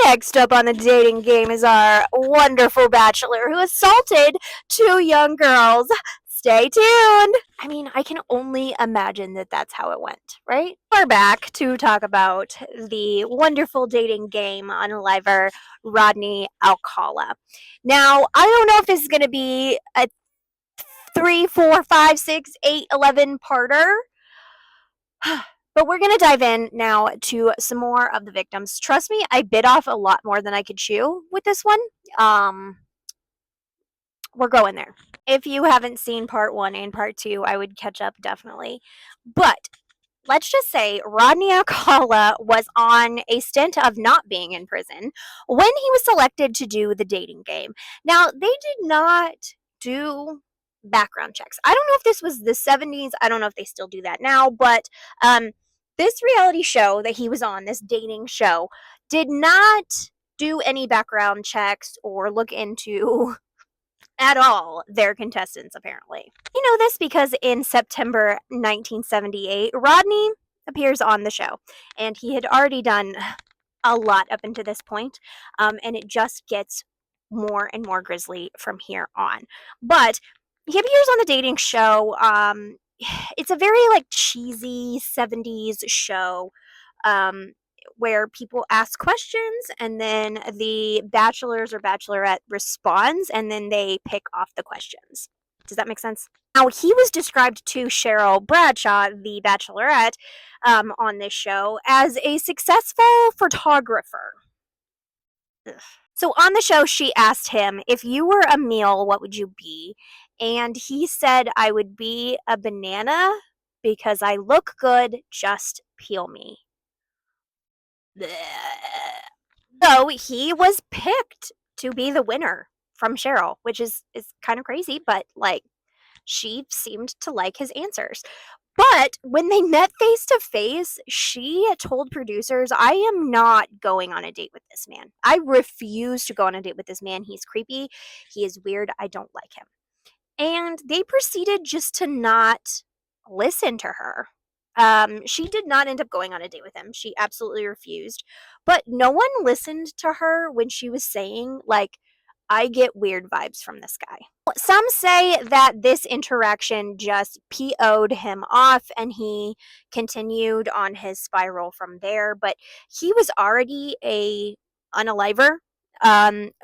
Next up on the dating game is our wonderful bachelor who assaulted two young girls. Stay tuned. I mean, I can only imagine that that's how it went, right? We're back to talk about the wonderful dating game unaliver Rodney Alcala. Now, I don't know if this is going to be a 3, 4, 5, 6, 8, 11 parter. But we're going to dive in now to some more of the victims. Trust me, I bit off a lot more than I could chew with this one. We're going there. If you haven't seen part 1 and part 2, I would catch up definitely. But let's just say Rodney Alcala was on a stint of not being in prison when he was selected to do the dating game. Now, they did not do background checks. I don't know if this was the 70s. I don't know if they still do that now, but this reality show that he was on, this dating show, did not do any background checks or look into at all their contestants, apparently. You know this because in September 1978, Rodney appears on the show, and he had already done a lot up until this point, and it just gets more and more grisly from here on. But he appears on the dating show. It's a very like cheesy 70s show, where people ask questions and then the bachelors or bachelorette responds and then they pick off the questions. Does that make sense? Now, he was described to Cheryl Bradshaw, the bachelorette, on this show as a successful photographer. Ugh. So on the show, she asked him, if you were a meal, what would you be? And he said, I would be a banana because I look good, just peel me. So he was picked to be the winner from Cheryl, which is kind of crazy, but like she seemed to like his answers. But when they met face to face, she told producers, I am not going on a date with this man. I refuse to go on a date with this man. He's creepy. He is weird. I don't like him. And they proceeded just to not listen to her. She did not end up going on a date with him. She absolutely refused. But no one listened to her when she was saying, like, I get weird vibes from this guy. Some say that this interaction just PO'd him off and he continued on his spiral from there. But he was already a unaliver.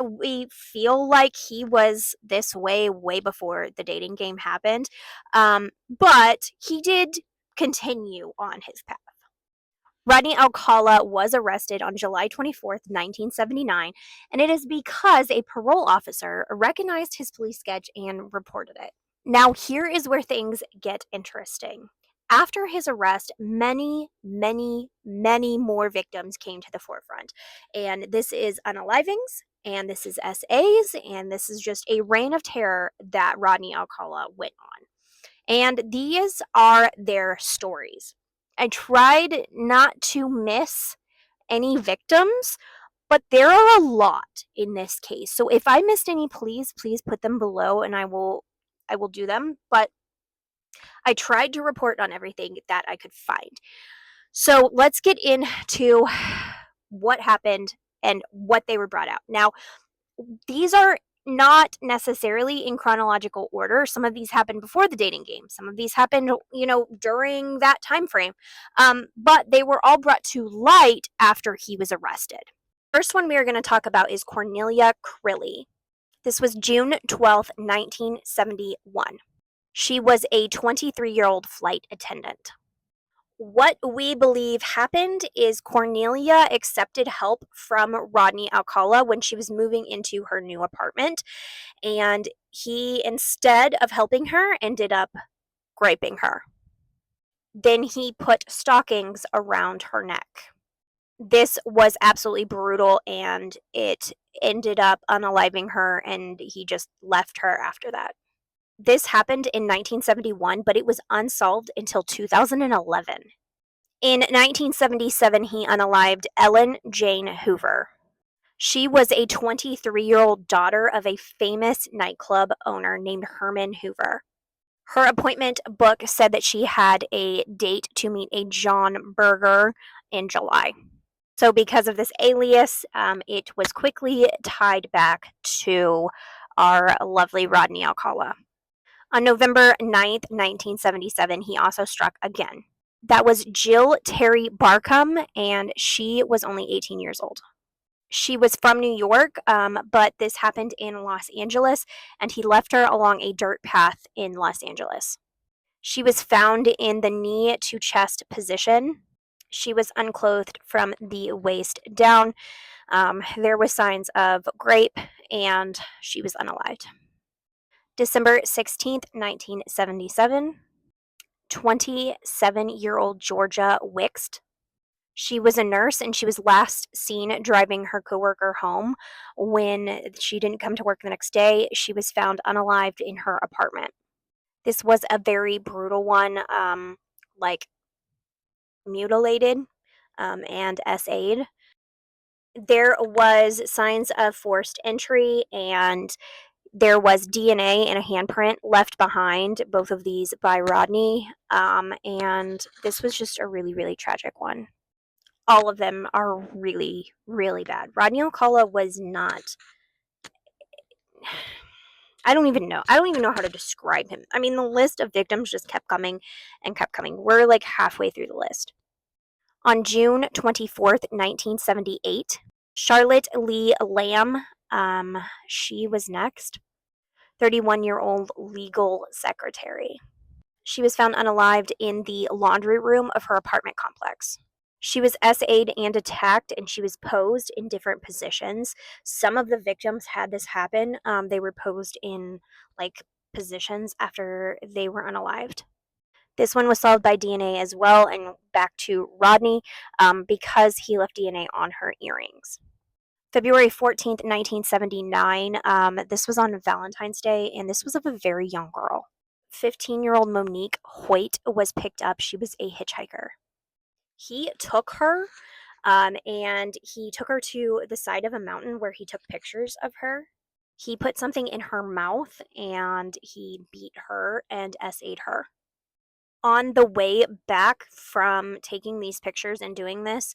We feel like he was this way before the dating game happened. But he did continue on his path. Rodney Alcala was arrested on July 24th, 1979, and it is because a parole officer recognized his police sketch and reported it. Now, here is where things get interesting. After his arrest, many more victims came to the forefront. And this is unalivings, and this is SAs, and this is just a reign of terror that Rodney Alcala went on. And these are their stories. I tried not to miss any victims, but there are a lot in this case. So if I missed any, please put them below and I will do them. But I tried to report on everything that I could find. So let's get into what happened and what they were brought out. Now, these are not necessarily in chronological order. Some of these happened before the dating game. Some of these happened, during that time frame. But they were all brought to light after he was arrested. First one we are going to talk about is Cornelia Crilly. This was June 12th, 1971. She was a 23-year-old flight attendant. What we believe happened is Cornelia accepted help from Rodney Alcala when she was moving into her new apartment, and he, instead of helping her, ended up raping her. Then he put stockings around her neck. This was absolutely brutal, and it ended up unaliving her, and he just left her after that. This happened in 1971, but it was unsolved until 2011. In 1977, he unalived Ellen Jane Hoover. She was a 23-year-old daughter of a famous nightclub owner named Herman Hoover. Her appointment book said that she had a date to meet a John Berger in July. So, because of this alias, it was quickly tied back to our lovely Rodney Alcala. On November 9th, 1977, he also struck again. That was Jill Terry Barkham, and she was only 18 years old. She was from New York, but this happened in Los Angeles, and he left her along a dirt path in Los Angeles. She was found in the knee to chest position. She was unclothed from the waist down. There was signs of grape, and she was unalived. December 16th, 1977, 27-year-old Georgia Wixt. She was a nurse and she was last seen driving her coworker home. When she didn't come to work the next day, she was found unalived in her apartment. This was a very brutal one, like mutilated and SA'd. There was signs of forced entry, and there was DNA and a handprint left behind, both of these by Rodney. And this was just a really, really tragic one. All of them are really, really bad. Rodney Alcala was not. I don't even know. I don't even know how to describe him. I mean, the list of victims just kept coming and kept coming. We're like halfway through the list. On June 24th, 1978, Charlotte Lee Lamb, she was next. 31-year-old legal secretary. She was found unalived in the laundry room of her apartment complex. She was SA'd and attacked, and she was posed in different positions. Some of the victims had this happen. They were posed in like positions after they were unalived. This one was solved by DNA as well, and back to Rodney because he left DNA on her earrings. February 14th, 1979, this was on Valentine's Day, and this was of a very young girl. 15-year-old Monique Hoyt was picked up. She was a hitchhiker. He took her and he took her to the side of a mountain where he took pictures of her. He put something in her mouth and he beat her and SA'd her. On the way back from taking these pictures and doing this,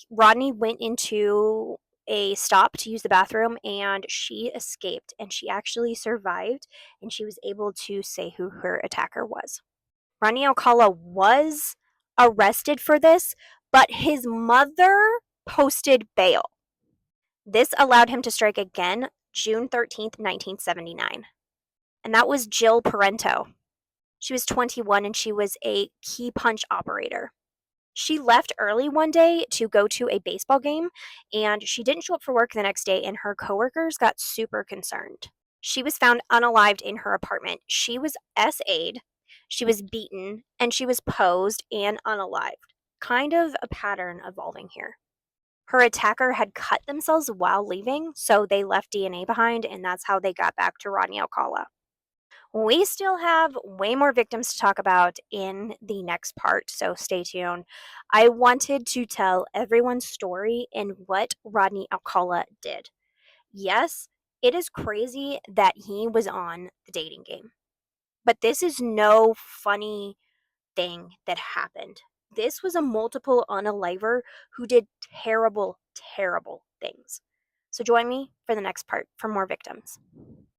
Rodney went into a stop to use the bathroom and she escaped and she actually survived and she was able to say who her attacker was. Rodney Alcala was arrested for this, but his mother posted bail. This allowed him to strike again June 13th, 1979. And that was Jill Parento. She was 21 and she was a key punch operator. She left early one day to go to a baseball game and she didn't show up for work the next day, and her coworkers got super concerned. She was found unalived in her apartment. She was SA'd, she was beaten, and she was posed and unalived. Kind of a pattern evolving here. Her attacker had cut themselves while leaving, so they left DNA behind, and that's how they got back to Rodney Alcala. We still have way more victims to talk about in the next part, so stay tuned. I wanted to tell everyone's story and what Rodney Alcala did. Yes, it is crazy that he was on the dating game, but this is no funny thing that happened. This was a multiple unaliver who did terrible, terrible things. So join me for the next part for more victims.